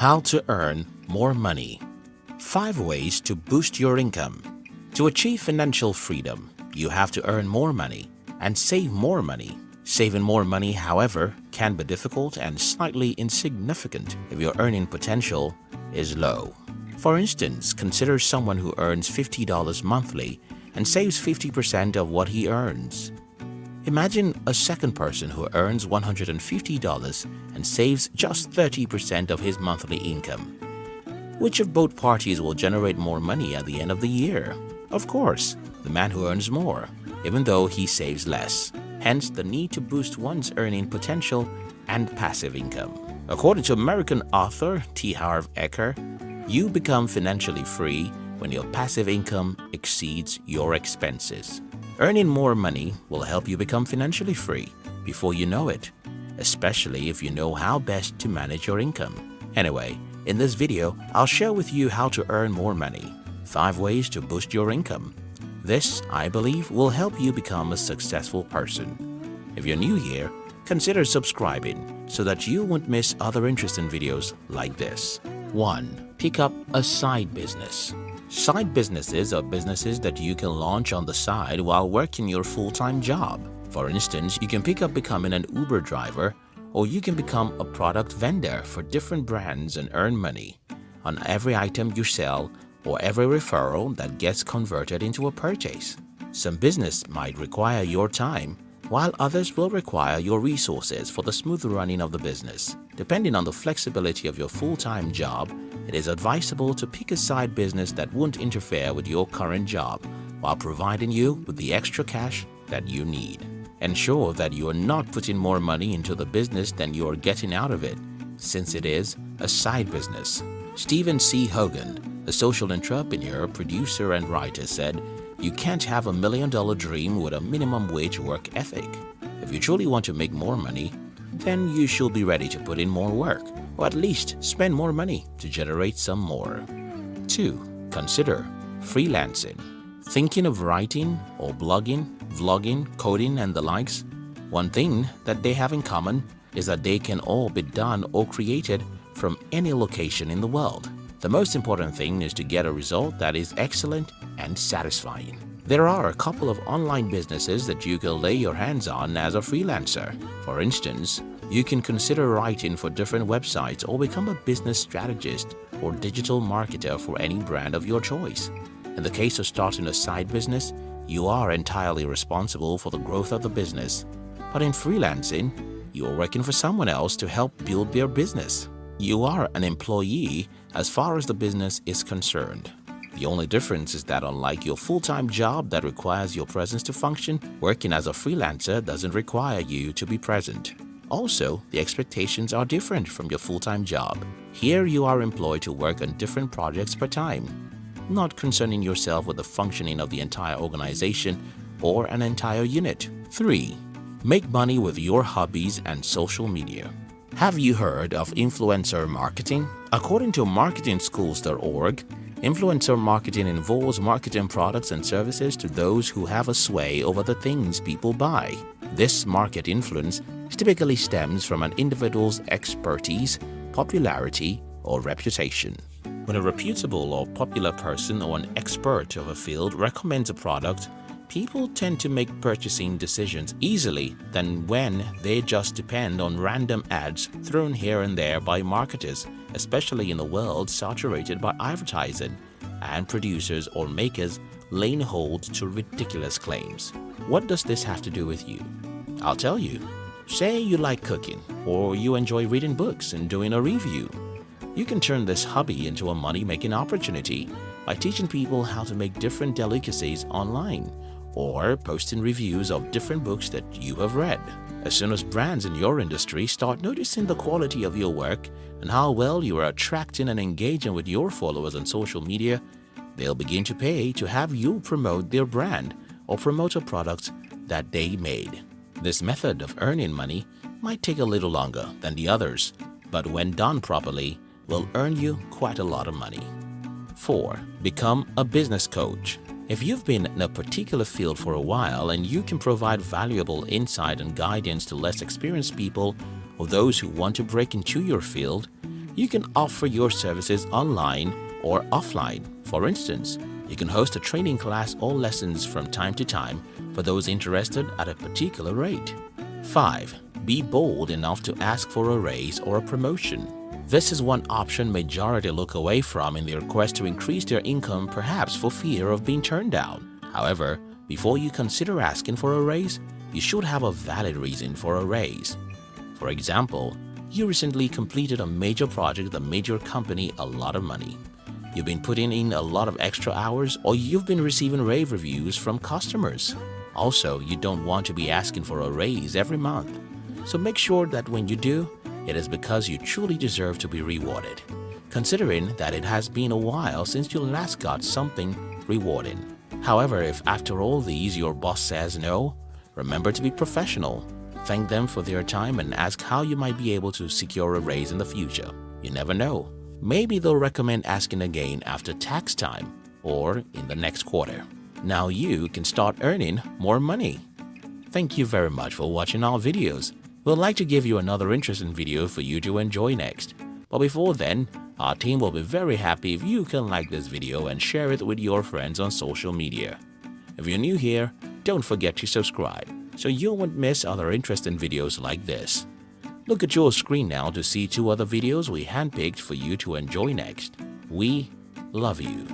How to earn more money. 5 ways to boost your income. To achieve financial freedom, you have to earn more money and save more money. Saving more money, however, can be difficult and slightly insignificant if your earning potential is low. For instance, consider someone who earns $50 monthly and saves 50% of what he earns. Imagine a second person who earns $150 and saves just 30% of his monthly income. Which of both parties will generate more money at the end of the year? Of course, the man who earns more, even though he saves less. Hence, the need to boost one's earning potential and passive income. According to American author T. Harv Eker, you become financially free when your passive income exceeds your expenses. Earning more money will help you become financially free before you know it, especially if you know how best to manage your income. Anyway, in this video, I'll share with you how to earn more money, 5 ways to boost your income. This, I believe, will help you become a successful person. If you're new here, consider subscribing so that you won't miss other interesting videos like this. 1. Pick up a side business. Side businesses are businesses that you can launch on the side while working your full-time job. For instance, you can pick up becoming an Uber driver, or you can become a product vendor for different brands and earn money on every item you sell or every referral that gets converted into a purchase. Some business might require your time, while others will require your resources for the smooth running of the business. Depending on the flexibility of your full-time job, it is advisable to pick a side business that won't interfere with your current job while providing you with the extra cash that you need. Ensure that you are not putting more money into the business than you are getting out of it, since it is a side business. Stephen C. Hogan, a social entrepreneur, producer, and writer, said, "You can't have $1 million dream with a minimum wage work ethic. If you truly want to make more money, then you should be ready to put in more work, or at least spend more money to generate some more." 2. Consider freelancing. Thinking of writing or blogging, vlogging, coding, and the likes? One thing that they have in common is that they can all be done or created from any location in the world. The most important thing is to get a result that is excellent and satisfying. There are a couple of online businesses that you can lay your hands on as a freelancer. For instance, you can consider writing for different websites or become a business strategist or digital marketer for any brand of your choice. In the case of starting a side business, you are entirely responsible for the growth of the business. But in freelancing, you are working for someone else to help build their business. You are an employee as far as the business is concerned. The only difference is that unlike your full-time job that requires your presence to function, working as a freelancer doesn't require you to be present. Also, the expectations are different from your full-time job. Here you are employed to work on different projects per time, not concerning yourself with the functioning of the entire organization or an entire unit. 3. Make money with your hobbies and social media. Have you heard of influencer marketing? According to marketingschools.org, influencer marketing involves marketing products and services to those who have a sway over the things people buy. This market influence typically stems from an individual's expertise, popularity, or reputation. When a reputable or popular person or an expert of a field recommends a product, people tend to make purchasing decisions easily than when they just depend on random ads thrown here and there by marketers, especially in a world saturated by advertising and producers or makers laying hold to ridiculous claims. What does this have to do with you? I'll tell you. Say you like cooking, or you enjoy reading books and doing a review. You can turn this hobby into a money-making opportunity by teaching people how to make different delicacies online, or posting reviews of different books that you have read. As soon as brands in your industry start noticing the quality of your work and how well you are attracting and engaging with your followers on social media, they'll begin to pay to have you promote their brand or promote a product that they made. This method of earning money might take a little longer than the others, but when done properly, will earn you quite a lot of money. 4. Become a business coach. If you've been in a particular field for a while and you can provide valuable insight and guidance to less experienced people or those who want to break into your field, You can offer your services online or offline. For instance, you can host a training class or lessons from time to time for those interested at a particular rate. 5. Be bold enough to ask for a raise or a promotion. This is one option majority look away from in their quest to increase their income, perhaps for fear of being turned down. However, before you consider asking for a raise, you should have a valid reason for a raise. For example, you recently completed a major project that made your company a lot of money. You've been putting in a lot of extra hours, or you've been receiving rave reviews from customers. Also, you don't want to be asking for a raise every month. So make sure that when you do, it is because you truly deserve to be rewarded, considering that it has been a while since you last got something rewarding. However, if after all these your boss says no, remember to be professional. Thank them for their time and ask how you might be able to secure a raise in the future. You never know. Maybe they'll recommend asking again after tax time or in the next quarter. Now you can start earning more money. Thank you very much for watching our videos. We'd like to give you another interesting video for you to enjoy next. But before then, our team will be very happy if you can like this video and share it with your friends on social media. If you're new here, don't forget to subscribe so you won't miss other interesting videos like this. Look at your screen now to see 2 other videos we handpicked for you to enjoy next. We love you.